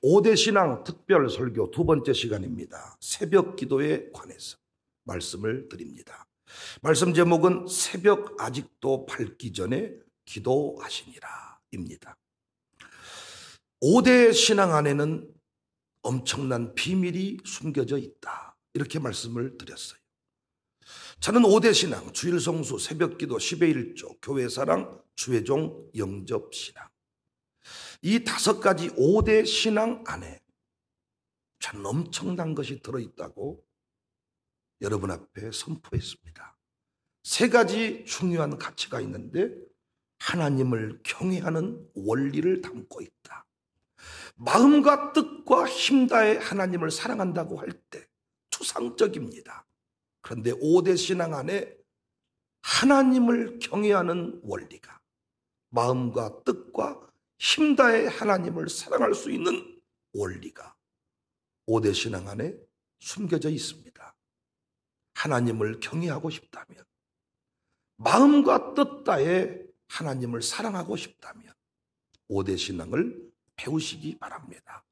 5대 신앙 특별 설교 두 번째 시간입니다. 새벽 기도에 관해서 말씀을 드립니다. 말씀 제목은 새벽 아직도 밝기 전에 기도하시니라 입니다. 5대 신앙 안에는 엄청난 비밀이 숨겨져 있다, 이렇게 말씀을 드렸어요. 저는 5대 신앙, 주일성수, 새벽기도, 10의 1조, 교회사랑, 주의종, 영접신앙, 이 5가지 5대 신앙 안에 저는 엄청난 것이 들어있다고 여러분 앞에 선포했습니다. 3가지 중요한 가치가 있는데, 하나님을 경외하는 원리를 담고 있다. 마음과 뜻과 힘 다해 하나님을 사랑한다고 할 때 추상적입니다. 그런데 5대 신앙 안에 하나님을 경외하는 원리가, 마음과 뜻과 힘 다해 하나님을 사랑할 수 있는 원리가 5대 신앙 안에 숨겨져 있습니다. 하나님을 경외하고 싶다면, 마음과 뜻 다해 하나님을 사랑하고 싶다면 5대 신앙을 배우시기 바랍니다.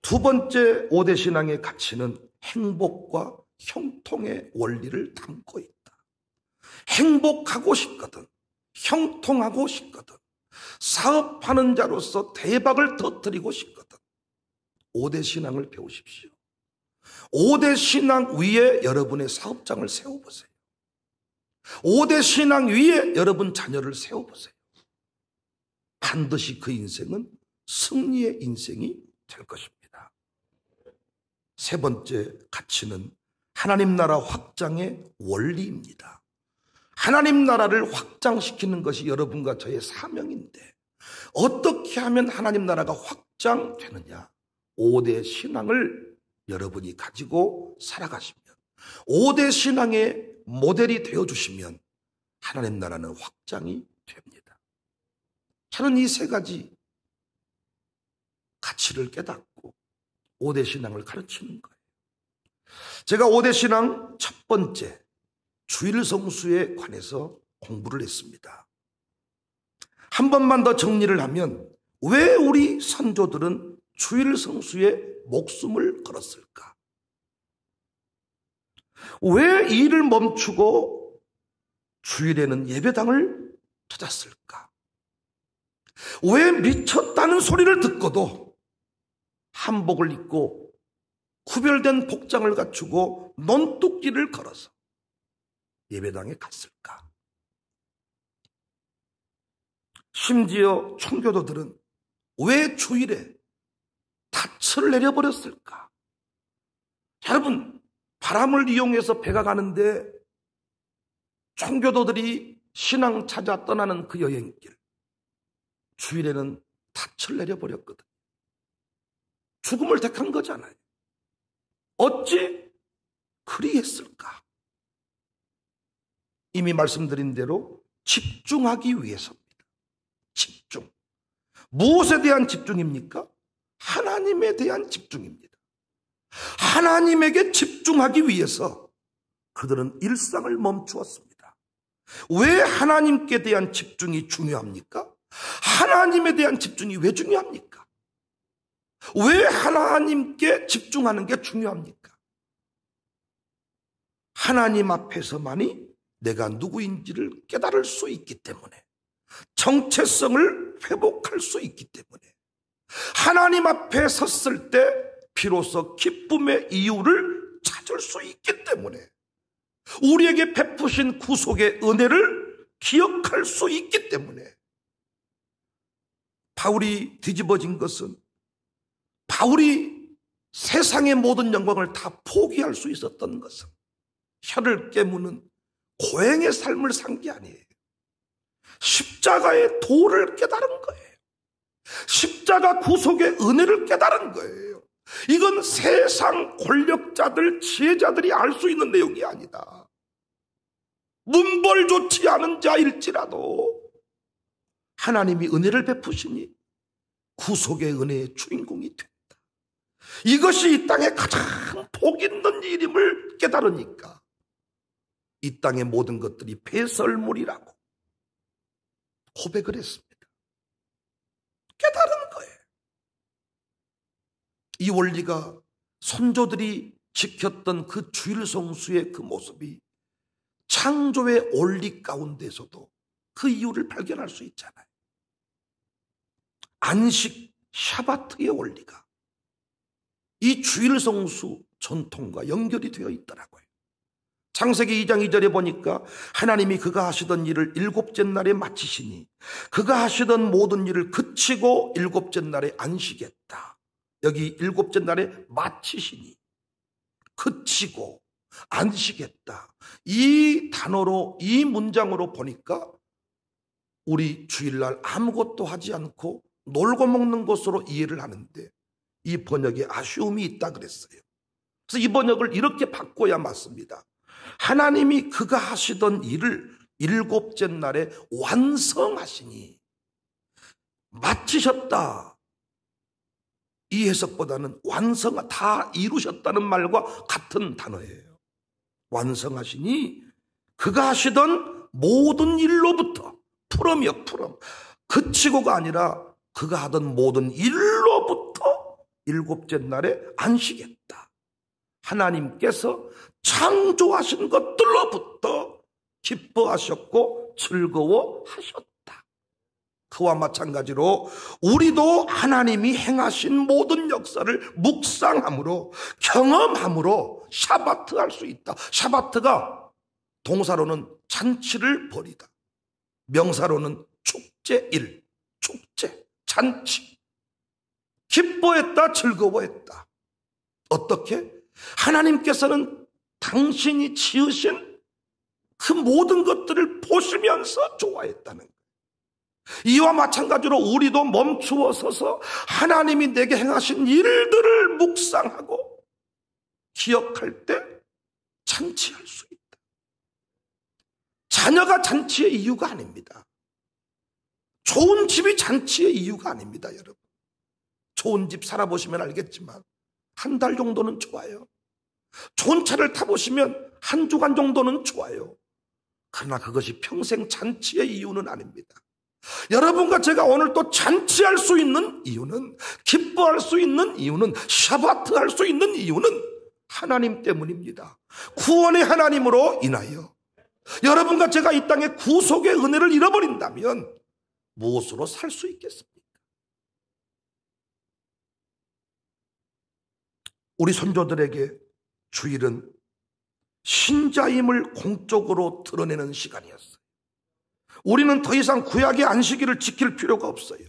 두 번째 5대 신앙의 가치는 행복과 형통의 원리를 담고 있다. 행복하고 싶거든, 형통하고 싶거든, 사업하는 자로서 대박을 터뜨리고 싶거든, 5대 신앙을 배우십시오. 5대 신앙 위에 여러분의 사업장을 세워보세요. 5대 신앙 위에 여러분 자녀를 세워보세요. 반드시 그 인생은 승리의 인생이 될 것입니다. 세 번째 가치는 하나님 나라 확장의 원리입니다. 하나님 나라를 확장시키는 것이 여러분과 저의 사명인데, 어떻게 하면 하나님 나라가 확장되느냐? 5대 신앙을 여러분이 가지고 살아가시면, 5대 신앙의 모델이 되어주시면 하나님 나라는 확장이 됩니다. 저는 이 3가지 가치를 깨닫고 5대 신앙을 가르치는 거예요. 제가 5대 신앙 첫 번째, 주일성수에 관해서 공부를 했습니다. 한 번만 더 정리를 하면, 왜 우리 선조들은 주일성수에 목숨을 걸었을까? 왜 일을 멈추고 주일에는 예배당을 찾았을까? 왜 미쳤다는 소리를 듣고도 한복을 입고 구별된 복장을 갖추고 논뚝기를 걸어서 예배당에 갔을까? 심지어 청교도들은 왜 주일에 닻을 내려버렸을까? 여러분, 바람을 이용해서 배가 가는데 청교도들이 신앙 찾아 떠나는 그 여행길, 주일에는 닻을 내려버렸거든. 죽음을 택한 거잖아요. 어찌 그리했을까? 이미 말씀드린 대로 집중하기 위해서입니다. 집중. 무엇에 대한 집중입니까? 하나님에 대한 집중입니다. 하나님에게 집중하기 위해서 그들은 일상을 멈추었습니다. 왜 하나님께 대한 집중이 중요합니까? 하나님에 대한 집중이 왜 중요합니까? 왜 하나님께 집중하는 게 중요합니까? 하나님 앞에서만이 내가 누구인지를 깨달을 수 있기 때문에, 정체성을 회복할 수 있기 때문에, 하나님 앞에 섰을 때 비로소 기쁨의 이유를 찾을 수 있기 때문에, 우리에게 베푸신 구속의 은혜를 기억할 수 있기 때문에, 바울이 뒤집어진 것은, 바울이 세상의 모든 영광을 다 포기할 수 있었던 것은 혀를 깨무는 고행의 삶을 산 게 아니에요. 십자가의 도를 깨달은 거예요. 십자가 구속의 은혜를 깨달은 거예요. 이건 세상 권력자들, 지혜자들이 알 수 있는 내용이 아니다. 문벌 좋지 않은 자일지라도 하나님이 은혜를 베푸시니 구속의 은혜의 주인공이 된다. 이것이 이 땅에 가장 복 있는 일임을 깨달으니까 이 땅의 모든 것들이 배설물이라고 고백을 했습니다. 깨달은 거예요. 이 원리가 선조들이 지켰던 그 주일 성수의 그 모습이 창조의 원리 가운데서도 그 이유를 발견할 수 있잖아요. 안식 샤바트의 원리가 이 주일 성수 전통과 연결이 되어 있더라고요. 창세기 2장 2절에 보니까 하나님이 그가 하시던 일을 일곱째 날에 마치시니 그가 하시던 모든 일을 그치고 일곱째 날에 안식했다. 여기 일곱째 날에 마치시니 그치고 안식했다. 이 단어로, 이 문장으로 보니까 우리 주일날 아무것도 하지 않고 놀고 먹는 것으로 이해를 하는데 이 번역에 아쉬움이 있다 그랬어요. 그래서 이 번역을 이렇게 바꿔야 맞습니다. 하나님이 그가 하시던 일을 일곱째 날에 완성하시니 마치셨다. 이 해석보다는 다 이루셨다는 말과 같은 단어예요. 완성하시니 그가 하시던 모든 일로부터 풀음이요, 풀음. 그치고가 아니라 그가 하던 모든 일로부터 일곱째 날에 안식했다. 하나님께서 창조하신 것들로부터 기뻐하셨고 즐거워하셨다. 그와 마찬가지로 우리도 하나님이 행하신 모든 역사를 묵상함으로 경험함으로 샤바트 할 수 있다. 샤바트가 동사로는 잔치를 벌이다. 명사로는 축제일, 축제, 잔치. 기뻐했다, 즐거워했다. 어떻게? 하나님께서는 당신이 지으신 그 모든 것들을 보시면서 좋아했다는 거예요. 이와 마찬가지로 우리도 멈추어 서서 하나님이 내게 행하신 일들을 묵상하고 기억할 때 잔치할 수 있다. 자녀가 잔치의 이유가 아닙니다. 좋은 집이 잔치의 이유가 아닙니다, 여러분. 좋은 집 살아보시면 알겠지만 한 달 정도는 좋아요. 좋은 차를 타보시면 한 주간 정도는 좋아요. 그러나 그것이 평생 잔치의 이유는 아닙니다. 여러분과 제가 오늘 또 잔치할 수 있는 이유는, 기뻐할 수 있는 이유는, 샤바트 할 수 있는 이유는 하나님 때문입니다. 구원의 하나님으로 인하여 여러분과 제가 이 땅에 구속의 은혜를 잃어버린다면 무엇으로 살 수 있겠습니까? 우리 선조들에게 주일은 신자임을 공적으로 드러내는 시간이었어요. 우리는 더 이상 구약의 안식일을 지킬 필요가 없어요.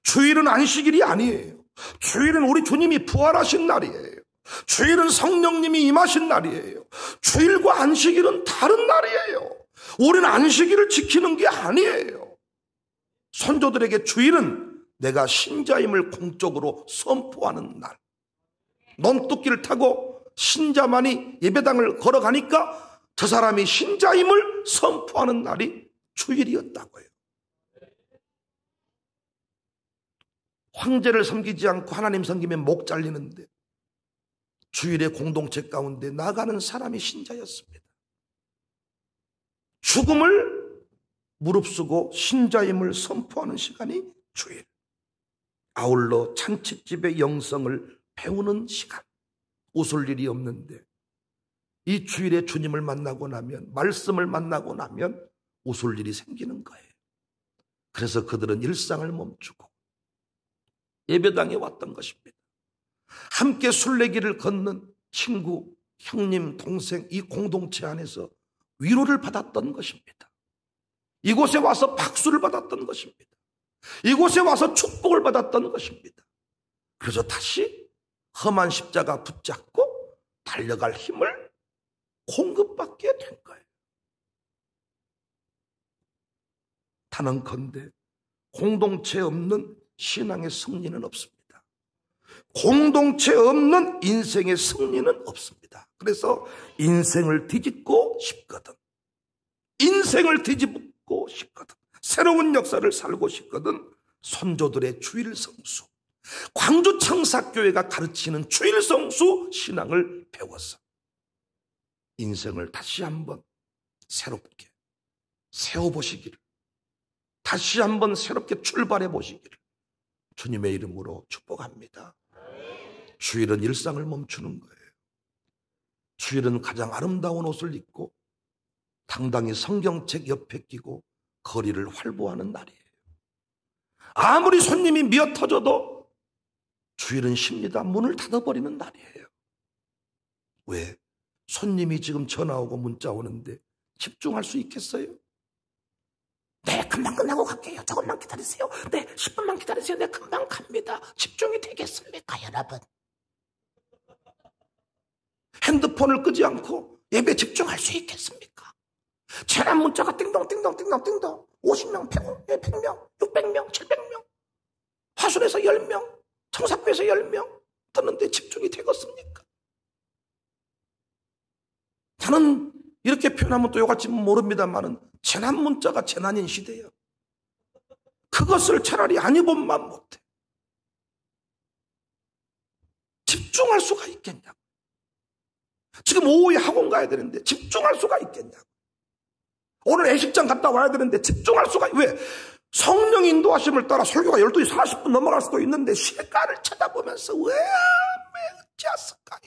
주일은 안식일이 아니에요. 주일은 우리 주님이 부활하신 날이에요. 주일은 성령님이 임하신 날이에요. 주일과 안식일은 다른 날이에요. 우리는 안식일을 지키는 게 아니에요. 선조들에게 주일은 내가 신자임을 공적으로 선포하는 날. 논뚝기를 타고 신자만이 예배당을 걸어가니까 저 사람이 신자임을 선포하는 날이 주일이었다고요. 황제를 섬기지 않고 하나님 섬기면 목 잘리는데 주일의 공동체 가운데 나가는 사람이 신자였습니다. 죽음을 무릅쓰고 신자임을 선포하는 시간이 주일. 아울러 잔칫집의 영성을 배우는 시간. 웃을 일이 없는데 이 주일에 주님을 만나고 나면, 말씀을 만나고 나면 웃을 일이 생기는 거예요. 그래서 그들은 일상을 멈추고 예배당에 왔던 것입니다. 함께 순례길을 걷는 친구, 형님, 동생, 이 공동체 안에서 위로를 받았던 것입니다. 이곳에 와서 박수를 받았던 것입니다. 이곳에 와서 축복을 받았던 것입니다. 그래서 다시 험한 십자가 붙잡고 달려갈 힘을 공급받게 된 거예요. 단언컨대 공동체 없는 신앙의 승리는 없습니다. 공동체 없는 인생의 승리는 없습니다. 그래서 인생을 뒤집고 싶거든, 인생을 뒤집고 싶거든, 새로운 역사를 살고 싶거든, 선조들의 주일 성수, 광주 청사교회가 가르치는 주일 성수 신앙을 배워서 인생을 다시 한번 새롭게 세워보시기를, 다시 한번 새롭게 출발해 보시기를 주님의 이름으로 축복합니다. 주일은 일상을 멈추는 거예요. 주일은 가장 아름다운 옷을 입고 당당히 성경책 옆에 끼고 거리를 활보하는 날이에요. 아무리 손님이 미어터져도 주일은 쉽니다. 문을 닫아버리는 날이에요. 왜? 손님이 지금 전화 오고 문자 오는데 집중할 수 있겠어요? 네, 금방 끝나고 갈게요. 조금만 기다리세요. 네, 10분만 기다리세요. 네, 금방 갑니다. 집중이 되겠습니까, 여러분? 핸드폰을 끄지 않고 예배 집중할 수 있겠습니까? 재난 문자가 띵동띵동띵동띵동 50명, 100명, 600명, 700명 화순에서 10명, 청사구에서 10명 뜨는데 집중이 되겠습니까? 저는 이렇게 표현하면 또 욕할지 모릅니다만은 재난 문자가 재난인 시대예요. 그것을 차라리 안 입으면 못해. 집중할 수가 있겠냐고. 지금 오후에 학원 가야 되는데 집중할 수가 있겠냐고. 오늘 애식장 갔다 와야 되는데 집중할 수가 왜? 성령 인도하심을 따라 설교가 12시 40분 넘어갈 수도 있는데 시간을 쳐다보면서 왜 어찌했을까?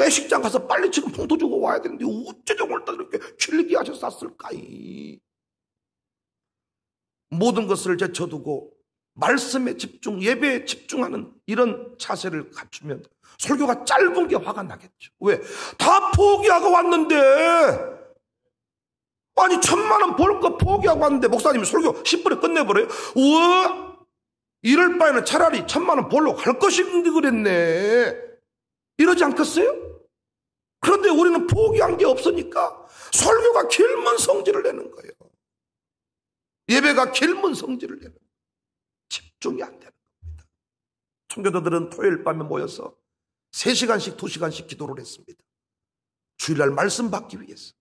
애식장 가서 빨리 지금 봉투 주고 와야 되는데 어째 오늘따라 이렇게 길게 하셨을까? 모든 것을 제쳐두고 말씀에 집중, 예배에 집중하는 이런 자세를 갖추면 설교가 짧은 게 화가 나겠죠. 왜? 다 포기하고 왔는데, 아니 1,000만 원 벌 거 포기하고 왔는데 목사님이 설교 10분에 끝내버려요? 우와, 이럴 바에는 차라리 1,000만 원 벌러 갈 것인데 그랬네. 이러지 않겠어요? 그런데 우리는 포기한 게 없으니까 설교가 길면 성질을 내는 거예요. 예배가 길면 성질을 내는 거예요. 집중이 안 되는 겁니다. 청교도들은 토요일 밤에 모여서 3시간씩 2시간씩 기도를 했습니다. 주일날 말씀 받기 위해서,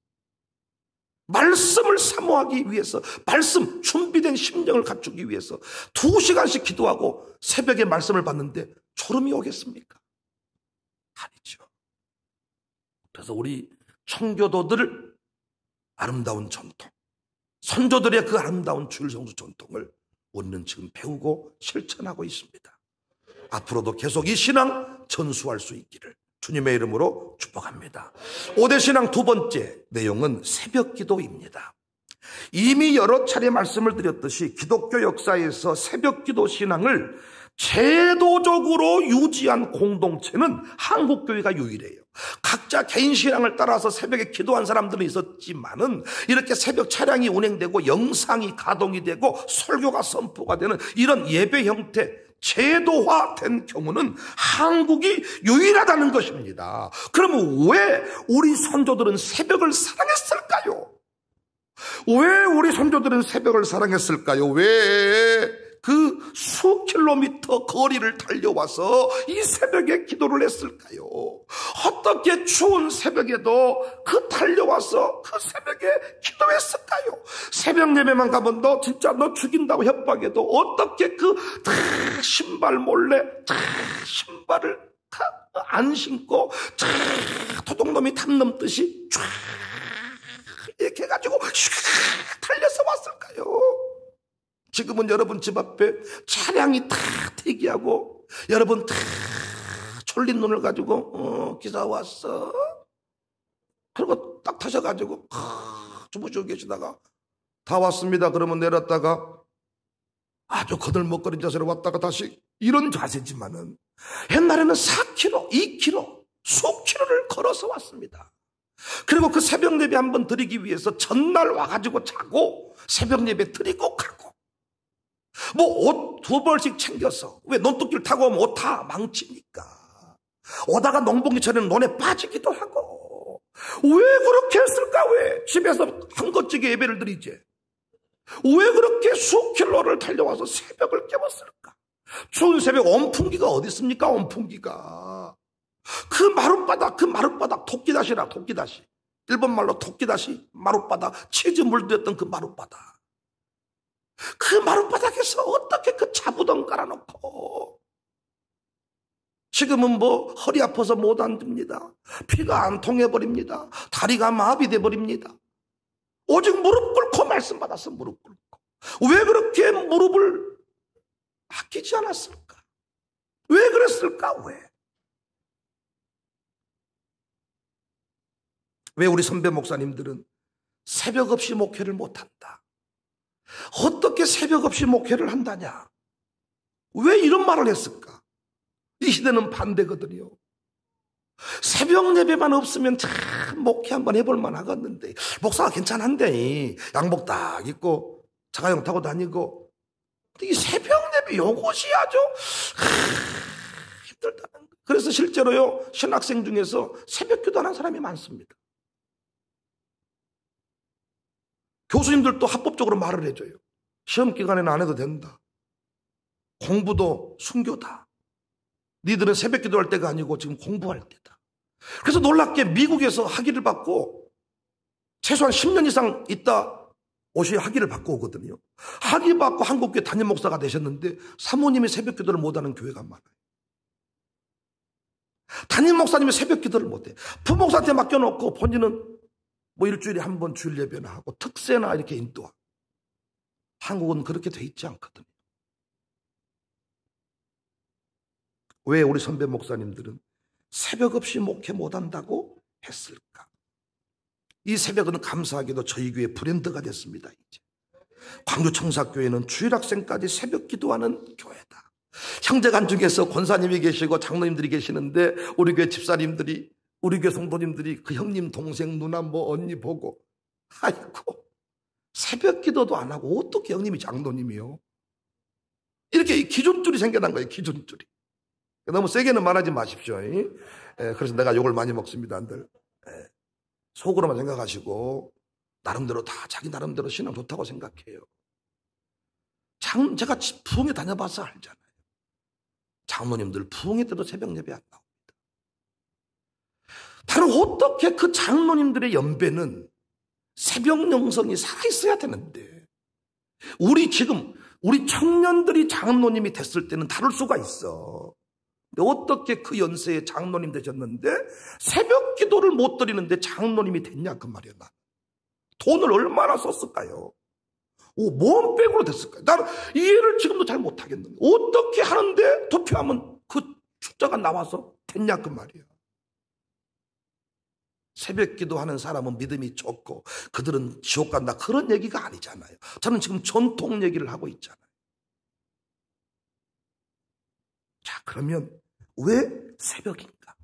말씀을 사모하기 위해서, 말씀 준비된 심령을 갖추기 위해서 2시간씩 기도하고 새벽에 말씀을 받는데 졸음이 오겠습니까? 아니죠. 그래서 우리 청교도들 아름다운 전통, 선조들의 그 아름다운 주일 성수 전통을 우리는 지금 배우고 실천하고 있습니다. 앞으로도 계속 이 신앙 전수할 수 있기를 주님의 이름으로 축복합니다. 5대 신앙 두 번째 내용은 새벽 기도입니다. 이미 여러 차례 말씀을 드렸듯이 기독교 역사에서 새벽 기도 신앙을 제도적으로 유지한 공동체는 한국교회가 유일해요. 각자 개인 신앙을 따라서 새벽에 기도한 사람들은 있었지만은 이렇게 새벽 차량이 운행되고 영상이 가동이 되고 설교가 선포가 되는 이런 예배 형태 제도화된 경우는 한국이 유일하다는 것입니다. 그러면 왜 우리 선조들은 새벽을 사랑했을까요? 왜 우리 선조들은 새벽을 사랑했을까요? 왜 그 수 킬로미터 거리를 달려와서 이 새벽에 기도를 했을까요? 어떻게 추운 새벽에도 그 달려와서 그 새벽에 기도했을까요? 새벽 예배만 가면 너 진짜 너 죽인다고 협박해도 어떻게 그 신발 몰래 신발을 안 신고 도둑놈이 탐 넘듯이 쫙 이렇게 해가지고 달려서 왔을까요? 지금은 여러분 집 앞에 차량이 다 대기하고 여러분 다 졸린 눈을 가지고 기사 왔어. 그리고 딱 타셔가지고 주무시고 계시다가 다 왔습니다. 그러면 내렸다가 아주 거들먹거린 자세로 왔다가 다시 이런 자세지만은 옛날에는 4km, 2km, 수억 킬로를 걸어서 왔습니다. 그리고 그 새벽 예배 한번 드리기 위해서 전날 와가지고 자고 새벽 예배 드리고 가고 뭐 옷 2벌씩 챙겨서 왜 논뚝길 타고 오면 옷 다 망치니까 오다가 농번기철에는 논에 빠지기도 하고 왜 그렇게 했을까? 왜 집에서 한것지게 예배를 드리지? 왜 그렇게 수억 킬로를 달려와서 새벽을 깨웠을까? 추운 새벽 온풍기가 어디 있습니까? 온풍기가 그 마룻바닥 토끼다시라 토끼다시 일본말로 토끼다시 마룻바닥 치즈 물들였던 그 마룻바닥 그 마룻바닥에서 어떻게 그 자부덩 깔아놓고 지금은 뭐 허리 아파서 못 앉습니다. 피가 안 통해버립니다. 다리가 마비돼 버립니다. 오직 무릎 꿇고 말씀 받았어. 무릎 꿇고 왜 그렇게 무릎을 아끼지 않았을까? 왜 그랬을까? 왜? 왜 우리 선배 목사님들은 새벽 없이 목회를 못한다? 어떻게 새벽 없이 목회를 한다냐? 왜 이런 말을 했을까? 이 시대는 반대거든요. 새벽 예배만 없으면 참 목회 한번 해볼 만하겠는데, 목사가 괜찮은데 양복 딱 입고 자가용 타고 다니고, 이 새벽 예배 요것이 아주 힘들다는 거예요. 그래서 실제로요, 신학생 중에서 새벽 기도하는 사람이 많습니다. 교수님들도 합법적으로 말을 해줘요. 시험 기간에는 안 해도 된다. 공부도 순교다. 니들은 새벽 기도할 때가 아니고 지금 공부할 때다. 그래서 놀랍게 미국에서 학위를 받고 최소한 10년 이상 있다 오셔야 학위를 받고 오거든요. 학위 받고 한국교회 담임 목사가 되셨는데 사모님이 새벽 기도를 못하는 교회가 많아요. 담임 목사님이 새벽 기도를 못해. 부목사한테 맡겨놓고 본인은 뭐 일주일에 한 번 주일 예배나 하고 특세나 이렇게 인도하고. 한국은 그렇게 돼 있지 않거든요. 왜 우리 선배 목사님들은 새벽 없이 목회 못한다고 했을까? 이 새벽은 감사하게도 저희 교회 브랜드가 됐습니다. 이제 광주청사교회는 주일학생까지 새벽 기도하는 교회다. 형제간 중에서 권사님이 계시고 장로님들이 계시는데 우리 교회 집사님들이, 우리 교회 성도님들이 그 형님, 동생, 누나, 뭐 언니 보고, 아이고 새벽 기도도 안 하고 어떻게 형님이 장로님이요? 이렇게 기준줄이 생겨난 거예요. 기준줄이. 너무 세게는 말하지 마십시오. 그래서 내가 욕을 많이 먹습니다. 안들. 속으로만 생각하시고 나름대로 다 자기 나름대로 신앙 좋다고 생각해요. 제가 부흥회 다녀봐서 알잖아요. 장로님들 부흥회 때도 새벽 예배 안 나옵니다. 다른 어떻게 그 장로님들의 연배는 새벽 영성이 살아있어야 되는데, 우리 청년들이 장로님이 됐을 때는 다를 수가 있어. 근데 어떻게 그 연세에 장로님 되셨는데 새벽 기도를 못 드리는데 장로님이 됐냐 그 말이야. 나 돈을 얼마나 썼을까요? 뭔 백으로 됐을까요? 나는 이해를 지금도 잘 못하겠는데 어떻게 하는데 투표하면 그 숫자가 나와서 됐냐 그 말이야. 새벽 기도하는 사람은 믿음이 좋고 그들은 지옥 간다, 그런 얘기가 아니잖아요. 저는 지금 전통 얘기를 하고 있잖아요. 자, 그러면 왜 새벽인가?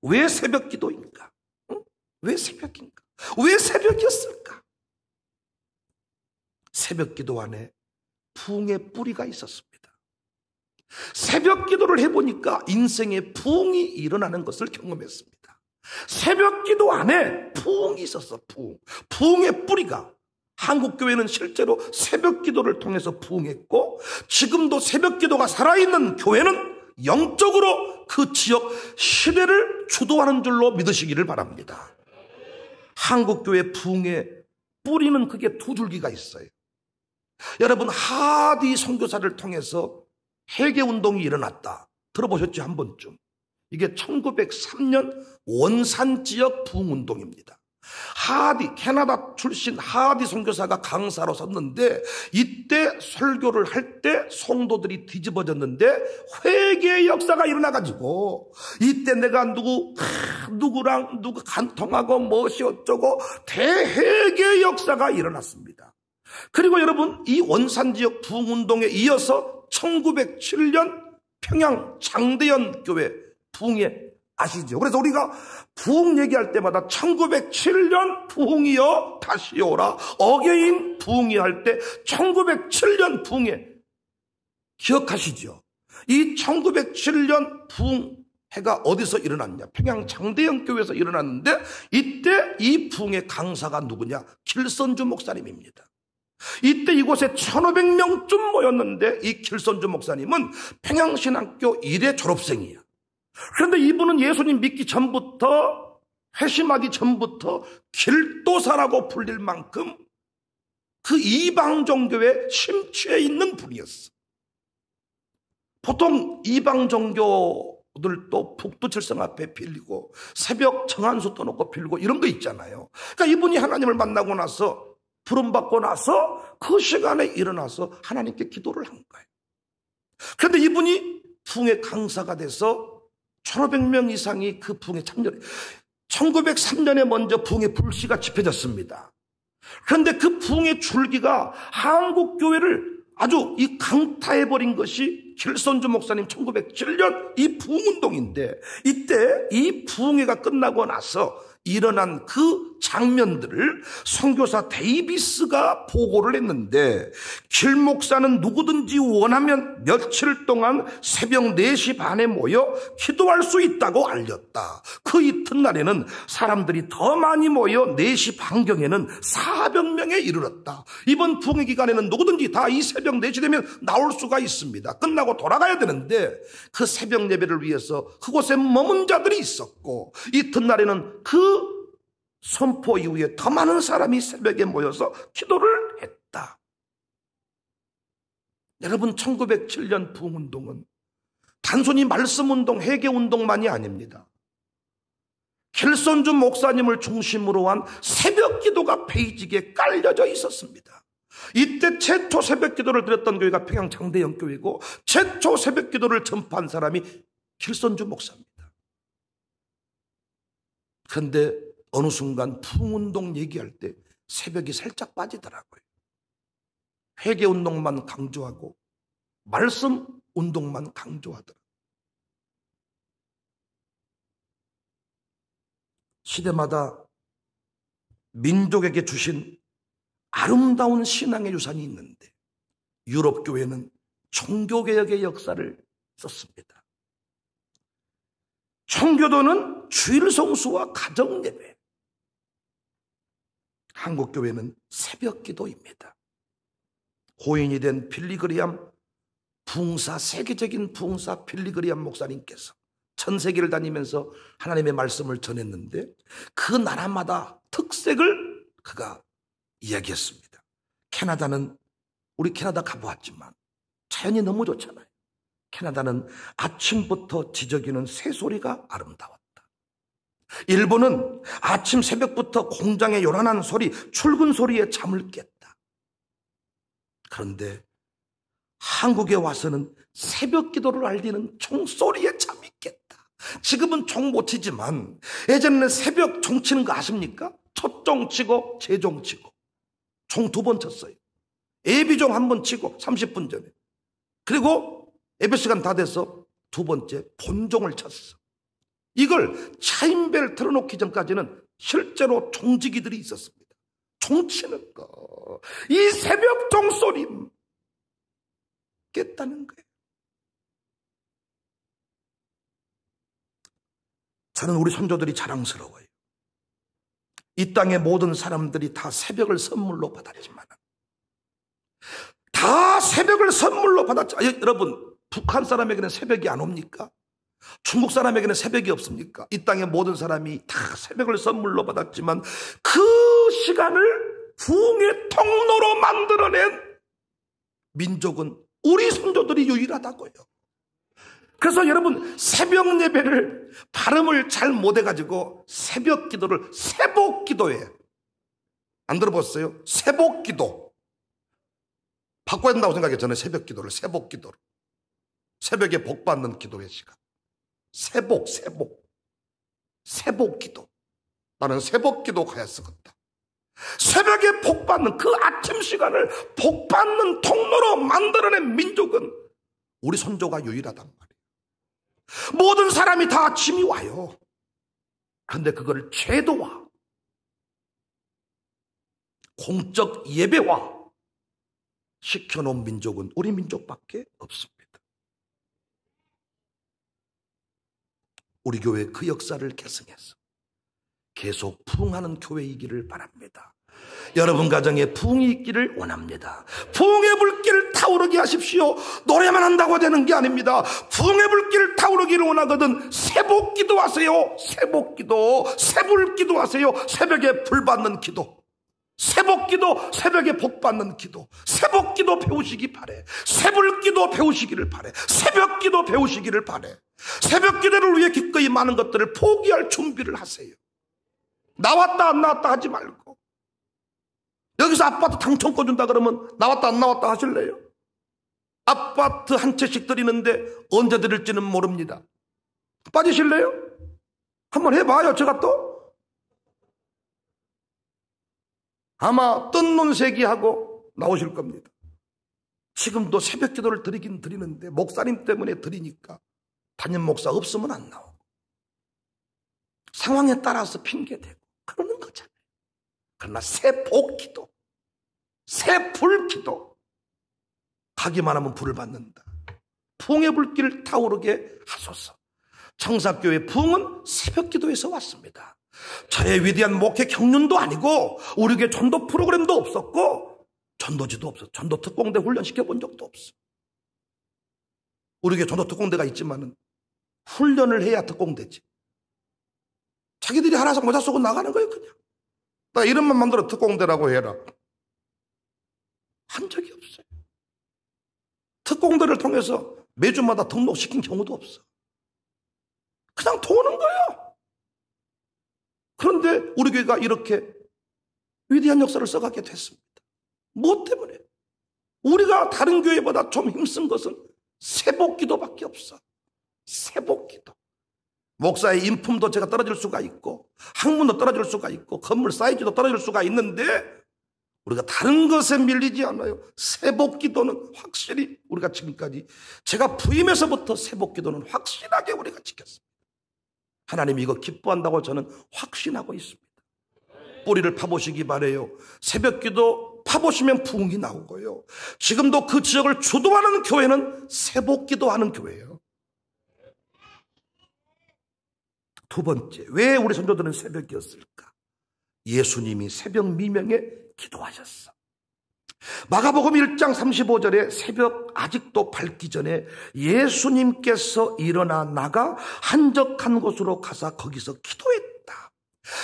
왜 새벽 기도인가? 왜 새벽인가? 왜 새벽이었을까? 새벽 기도 안에 부흥의 뿌리가 있었습니다. 새벽 기도를 해보니까 인생의 부흥이 일어나는 것을 경험했습니다. 새벽 기도 안에 부흥이 있었어. 부흥의 뿌리가. 한국교회는 실제로 새벽 기도를 통해서 부흥했고, 지금도 새벽 기도가 살아있는 교회는 영적으로 그 지역 시대를 주도하는 줄로 믿으시기를 바랍니다. 한국교회 부흥의 뿌리는 그게 두 줄기가 있어요. 여러분, 하디 선교사를 통해서 회개운동이 일어났다 들어보셨죠? 한 번쯤. 이게 1903년 원산 지역 부흥운동입니다. 캐나다 출신 하디 선교사가 강사로 섰는데, 이때 설교를 할 때 성도들이 뒤집어졌는데 회개의 역사가 일어나가지고, 이때 내가 누구랑 누구 간통하고 무엇이 어쩌고 대회개의 역사가 일어났습니다. 그리고 여러분, 이 원산 지역 부흥운동에 이어서 1907년 평양 장대현 교회 부흥회 아시죠? 그래서 우리가 부흥 얘기할 때마다 1907년 부흥이여 다시 오라, 어게인 부흥이 할 때 1907년 부흥회 기억하시죠? 이 1907년 부흥회가 어디서 일어났냐? 평양 장대현 교회에서 일어났는데, 이때 이 부흥회 강사가 누구냐? 길선주 목사님입니다. 이때 이곳에 1500명쯤 모였는데 이 길선주 목사님은 평양신학교 1회 졸업생이야. 그런데 이분은 예수님 믿기 전부터, 회심하기 전부터 길도사라고 불릴 만큼 그 이방 종교에 심취해 있는 분이었어. 보통 이방 종교들도 북두칠성 앞에 빌리고 새벽 정한수 떠놓고 빌리고 이런 거 있잖아요. 그러니까 이분이 하나님을 만나고 나서, 부름받고 나서 그 시간에 일어나서 하나님께 기도를 한 거예요. 그런데 이분이 부흥회 강사가 돼서 1500명 이상이 그 부흥에 참여해. 1903년에 먼저 부흥의 불씨가 지펴졌습니다. 그런데 그 부흥의 줄기가 한국교회를 아주 이 강타해버린 것이 길선주 목사님 1907년 이 부흥운동인데, 이때 이 부흥회가 끝나고 나서 일어난 그 장면들을 선교사 데이비스가 보고를 했는데, 길 목사는 누구든지 원하면 며칠 동안 새벽 4시 반에 모여 기도할 수 있다고 알렸다. 그 이튿날에는 사람들이 더 많이 모여 4시 반경에는 400명에 이르렀다. 이번 부흥회 기간에는 누구든지 다 이 새벽 4시 되면 나올 수가 있습니다. 끝나고 돌아가야 되는데 그 새벽 예배를 위해서 그곳에 머문 자들이 있었고, 이튿날에는 그 선포 이후에 더 많은 사람이 새벽에 모여서 기도를 했다. 여러분, 1907년 부흥운동은 단순히 말씀운동, 회개운동만이 아닙니다. 길선주 목사님을 중심으로 한 새벽 기도가 페이지에 깔려져 있었습니다. 이때 최초 새벽 기도를 드렸던 교회가 평양 장대영 교회고, 최초 새벽 기도를 전파한 사람이 길선주 목사입니다. 그런데 어느 순간 부흥운동 얘기할 때 새벽이 살짝 빠지더라고요. 회개운동만 강조하고 말씀운동만 강조하더라고요. 시대마다 민족에게 주신 아름다운 신앙의 유산이 있는데, 유럽 교회는 종교개혁의 역사를 썼습니다. 청교도는 주일 성수와 가정 예배, 한국 교회는 새벽 기도입니다. 고인이 된 빌리그리암 부흥사, 세계적인 부흥사 빌리그리암 목사님께서 전 세계를 다니면서 하나님의 말씀을 전했는데, 그 나라마다 특색을 그가 이야기했습니다. 캐나다는, 우리 캐나다 가보았지만 자연이 너무 좋잖아요. 캐나다는 아침부터 지저귀는 새소리가 아름다웠다. 일본은 아침 새벽부터 공장의 요란한 소리, 출근 소리에 잠을 깼다. 그런데 한국에 와서는 새벽 기도를 알리는 종소리에 잠이 깼다. 지금은 종 못 치지만 예전에는 새벽 종 치는 거 아십니까? 첫종 치고 재종 치고 종 2번 쳤어요. 예비종 1번 치고 30분 전에, 그리고 예배 시간 다 돼서 2번째 본종을 쳤어. 이걸 차인벨 틀어놓기 전까지는 실제로 종지기들이 있었습니다. 종 치는 거, 이 새벽 종소리 깼다는 거예요. 저는 우리 선조들이 자랑스러워요. 이 땅의 모든 사람들이 다 새벽을 선물로 받았지만, 다 새벽을 선물로 받았지만, 여러분, 북한 사람에게는 새벽이 안 옵니까? 중국 사람에게는 새벽이 없습니까? 이 땅의 모든 사람이 다 새벽을 선물로 받았지만 그 시간을 부흥의 통로로 만들어낸 민족은 우리 선조들이 유일하다고요. 그래서 여러분, 새벽 예배를 발음을 잘 못해가지고 새벽 기도를 새복 기도에, 안 들어봤어요? 새복 기도 바꿔야 된다고 생각해요. 저는 새벽 기도를 새복 기도로, 새벽에 복 받는 기도의 시간, 새복 기도. 나는 새복 기도 가야 쓰겠다. 새벽에 복 받는 그 아침 시간을 복 받는 통로로 만들어낸 민족은 우리 선조가 유일하단 말이에요. 모든 사람이 다 아침이 와요. 그런데 그걸 제도화, 공적 예배화 시켜놓은 민족은 우리 민족밖에 없습니다. 우리 교회 그 역사를 계승해서 계속 부흥하는 교회이기를 바랍니다. 여러분 가정에 부흥이 있기를 원합니다. 부흥의 불길 타오르게 하십시오. 노래만 한다고 되는 게 아닙니다. 부흥의 불길 타오르기를 원하거든 새복 기도하세요. 새복 기도, 새불 기도하세요. 새벽에 불 받는 기도, 새복 기도, 새벽에 복 받는 기도, 새복 기도 배우시기 바래. 새불 기도 배우시기를 바래. 새벽 기도 배우시기를 바래. 새벽 기도를 위해 기꺼이 많은 것들을 포기할 준비를 하세요. 나왔다 안 나왔다 하지 말고, 여기서 아파트 당첨권 준다 그러면 나왔다 안 나왔다 하실래요? 아파트 한 채씩 드리는데 언제 드릴지는 모릅니다. 빠지실래요? 한번 해봐요. 제가 또 아마 뜬눈새기하고 나오실 겁니다. 지금도 새벽 기도를 드리긴 드리는데 목사님 때문에 드리니까 담임 목사 없으면 안 나오고 상황에 따라서 핑계대고 그러는 거잖아요. 그러나 새 복기도, 새 불기도, 가기만 하면 불을 받는다. 부흥의 불길을 타오르게 하소서. 청사교회 부흥은 새벽 기도에서 왔습니다. 저의 위대한 목회 경륜도 아니고 우리 교회 전도 프로그램도 없었고 전도지도 없어. 전도 특공대 훈련시켜 본 적도 없어. 우리 교회 전도 특공대가 있지만은 훈련을 해야 특공대지. 자기들이 알아서 모자 쓰고 나가는 거예요, 그냥. 나 이름만 만들어 특공대라고 해라. 한 적이 없어요. 특공대를 통해서 매주마다 등록시킨 경우도 없어. 그냥 도는 거예요. 그런데 우리 교회가 이렇게 위대한 역사를 써가게 됐습니다. 무엇 때문에? 우리가 다른 교회보다 좀 힘쓴 것은 새복기도밖에 없어. 새복기도. 목사의 인품도 제가 떨어질 수가 있고 학문도 떨어질 수가 있고 건물 사이즈도 떨어질 수가 있는데 우리가 다른 것에 밀리지 않아요. 새복기도는 확실히 우리가 지금까지 제가 부임에서부터 새복기도는 확실하게 우리가 지켰습니다. 하나님이 이거 기뻐한다고 저는 확신하고 있습니다. 뿌리를 파보시기 바래요. 새벽기도 파보시면 부흥이 나오고요. 지금도 그 지역을 주도하는 교회는 새복기도하는 교회예요. 두 번째, 왜 우리 선조들은 새벽이었을까? 예수님이 새벽 미명에 기도하셨어. 마가복음 1장 35절에 새벽 아직도 밝기 전에 예수님께서 일어나 나가 한적한 곳으로 가서 거기서 기도했다.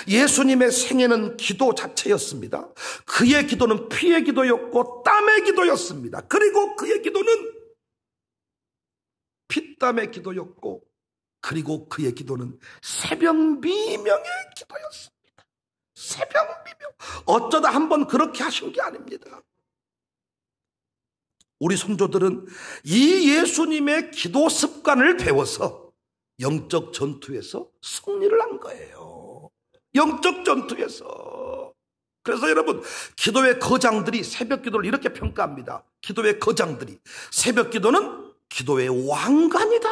예수님의 생애는 기도 자체였습니다. 그의 기도는 피의 기도였고 땀의 기도였습니다. 그리고 그의 기도는 피땀의 기도였고 그리고 그의 기도는 새벽 미명의 기도였습니다. 새벽 미명. 어쩌다 한번 그렇게 하신 게 아닙니다. 우리 선조들은 이 예수님의 기도 습관을 배워서 영적 전투에서 승리를 한 거예요. 영적 전투에서. 그래서 여러분, 기도의 거장들이 새벽 기도를 이렇게 평가합니다. 기도의 거장들이 새벽 기도는 기도의 왕관이다.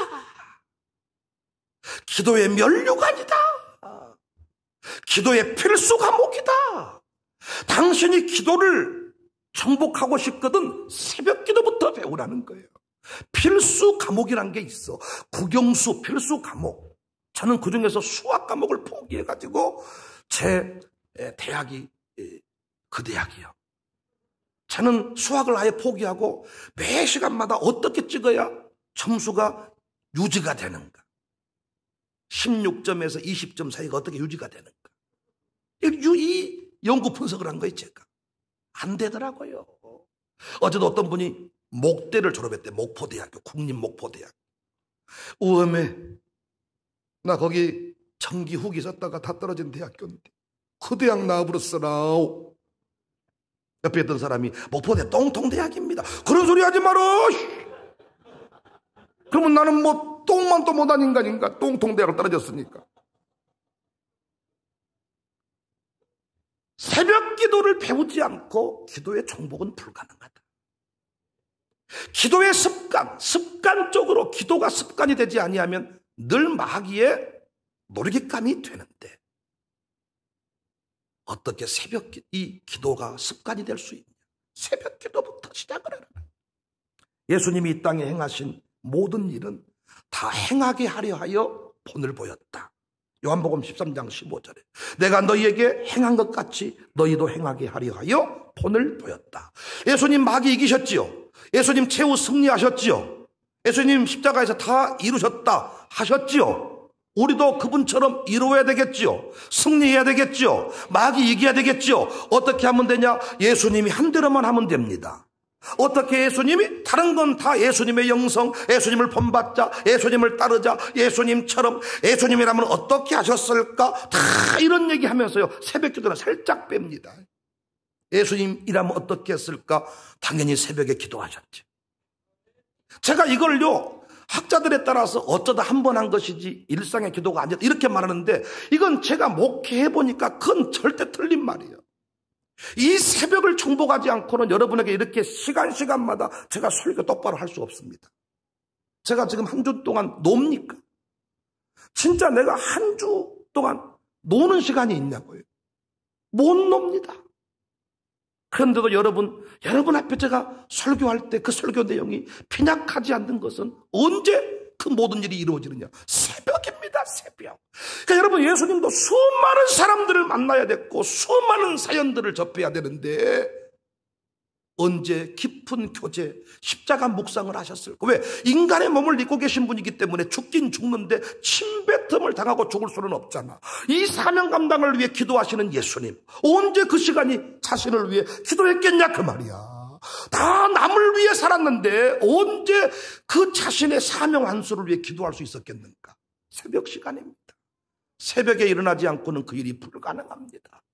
기도의 면류관이다. 기도의 필수 과목이다. 당신이 기도를 정복하고 싶거든 새벽 기도부터 배우라는 거예요. 필수 과목이란 게 있어. 국영수 필수 과목. 저는 그중에서 수학 과목을 포기해가지고 제 대학이 그 대학이요. 저는 수학을 아예 포기하고 매 시간마다 어떻게 찍어야 점수가 유지가 되는가. 16점에서 20점 사이가 어떻게 유지가 되는가. 이 연구 분석을 한 거예요, 제가. 안 되더라고요. 어제도 어떤 분이 목대를 졸업했대. 목포대학교, 국립목포대학. 우엄에 나 거기 정기 후기 썼다가 다 떨어진 대학교인데 그 대학 나와버렸어라. 옆에 있던 사람이 목포대 똥통대학입니다. 그런 소리 하지 마라. 그러면 나는 뭐 똥만 또 못한 인간인가. 똥통대학을 떨어졌으니까. 새벽 기도를 배우지 않고 기도의 정복은 불가능하다. 기도의 습관적으로 기도가 습관이 되지 아니하면 늘 마귀의 놀잇감이 되는데 어떻게 이 기도가 습관이 될 수 있냐. 새벽 기도부터 시작을 하라. 예수님이 이 땅에 행하신 모든 일은 다 행하게 하려 하여 본을 보였다. 요한복음 13장 15절에 내가 너희에게 행한 것 같이 너희도 행하게 하려 하여 본을 보였다. 예수님 마귀 이기셨지요. 예수님 최후 승리하셨지요. 예수님 십자가에서 다 이루셨다 하셨지요. 우리도 그분처럼 이루어야 되겠지요. 승리해야 되겠지요. 마귀 이겨야 되겠지요. 어떻게 하면 되냐? 예수님이 한 대로만 하면 됩니다. 어떻게 예수님이? 다른 건 다 예수님의 영성, 예수님을 본받자, 예수님을 따르자, 예수님처럼 예수님이라면 어떻게 하셨을까? 다 이런 얘기하면서요 새벽 기도는 살짝 뺍니다. 예수님이라면 어떻게 했을까? 당연히 새벽에 기도하셨죠. 제가 이걸요 학자들에 따라서 어쩌다 한 번 한 것이지 일상의 기도가 아니다 이렇게 말하는데 이건 제가 목회해보니까 그건 절대 틀린 말이에요. 이 새벽을 정복하지 않고는 여러분에게 이렇게 시간마다 제가 설교 똑바로 할 수 없습니다. 제가 지금 한 주 동안 놉니까? 진짜 내가 한 주 동안 노는 시간이 있냐고요. 못 놉니다. 그런데도 여러분 앞에 제가 설교할 때 그 설교 내용이 빈약하지 않는 것은 언제 그 모든 일이 이루어지느냐? 새벽입니다, 새벽. 그러니까 여러분, 예수님도 수많은 사람들을 만나야 됐고 수많은 사연들을 접해야 되는데 언제 깊은 교제, 십자가 묵상을 하셨을까? 왜? 인간의 몸을 입고 계신 분이기 때문에 죽긴 죽는데 침뱉음을 당하고 죽을 수는 없잖아. 이 사명 감당을 위해 기도하시는 예수님, 언제 그 시간이 자신을 위해 기도했겠냐 그 말이야. 다 남을 위해 살았는데 언제 그 자신의 사명 한수를 위해 기도할 수 있었겠는가? 새벽 시간입니다. 새벽에 일어나지 않고는 그 일이 불가능합니다.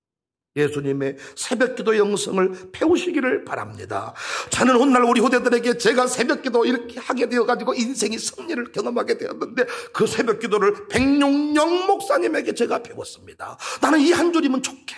예수님의 새벽기도 영성을 배우시기를 바랍니다. 저는 훗날 우리 후대들에게 제가 새벽기도 이렇게 하게 되어가지고 인생의 승리를 경험하게 되었는데 그 새벽기도를 백룡영 목사님에게 제가 배웠습니다. 나는 이 한 줄이면 좋게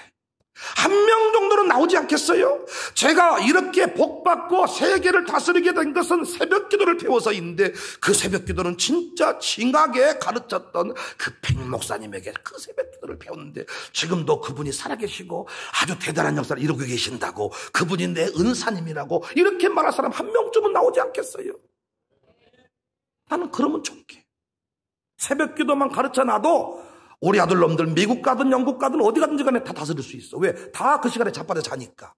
한 명 정도는 나오지 않겠어요? 제가 이렇게 복받고 세계를 다스리게 된 것은 새벽기도를 배워서인데 그 새벽기도는 진짜 징하게 가르쳤던 그 백 목사님에게 그 새벽기도를 배웠는데 지금도 그분이 살아계시고 아주 대단한 역사를 이루고 계신다고, 그분이 내 은사님이라고 이렇게 말할 사람 한 명쯤은 나오지 않겠어요? 나는 그러면 좋게 새벽기도만 가르쳐놔도 우리 아들놈들 미국 가든 영국 가든 어디 가든지 간에 다 다스릴 수 있어. 왜? 다 그 시간에 자빠져 자니까.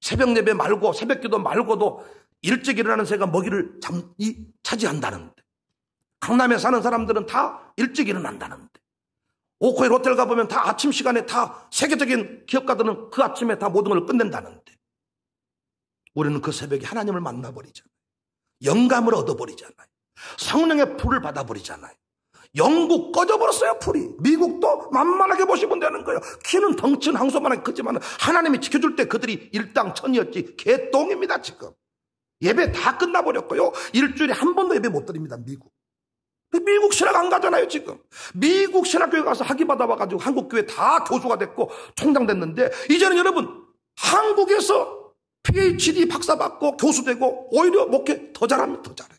새벽 예배 말고 새벽 기도 말고도 일찍 일어나는 새가 먹이를 차지한다는데, 강남에 사는 사람들은 다 일찍 일어난다는데, 오코에 롯데를 가보면 다 아침 시간에 다 세계적인 기업가들은 그 아침에 다 모든 걸 끝낸다는데 우리는 그 새벽에 하나님을 만나버리잖아요. 영감을 얻어버리잖아요. 성령의 불을 받아버리잖아요. 영국 꺼져버렸어요, 불이. 미국도 만만하게 보시면 되는 거예요. 키는 덩치는 항소만하게 크지만 하나님이 지켜줄 때 그들이 일당천이었지 개똥입니다. 지금 예배 다 끝나버렸고요. 일주일에 한 번도 예배 못 드립니다. 미국 신학 안 가잖아요. 지금 미국 신학교에 가서 학위 받아와가지고 한국교회 다 교수가 됐고 총장 됐는데, 이제는 여러분 한국에서 PhD 박사 받고 교수 되고 오히려 목회 더 잘합니다. 더 잘해.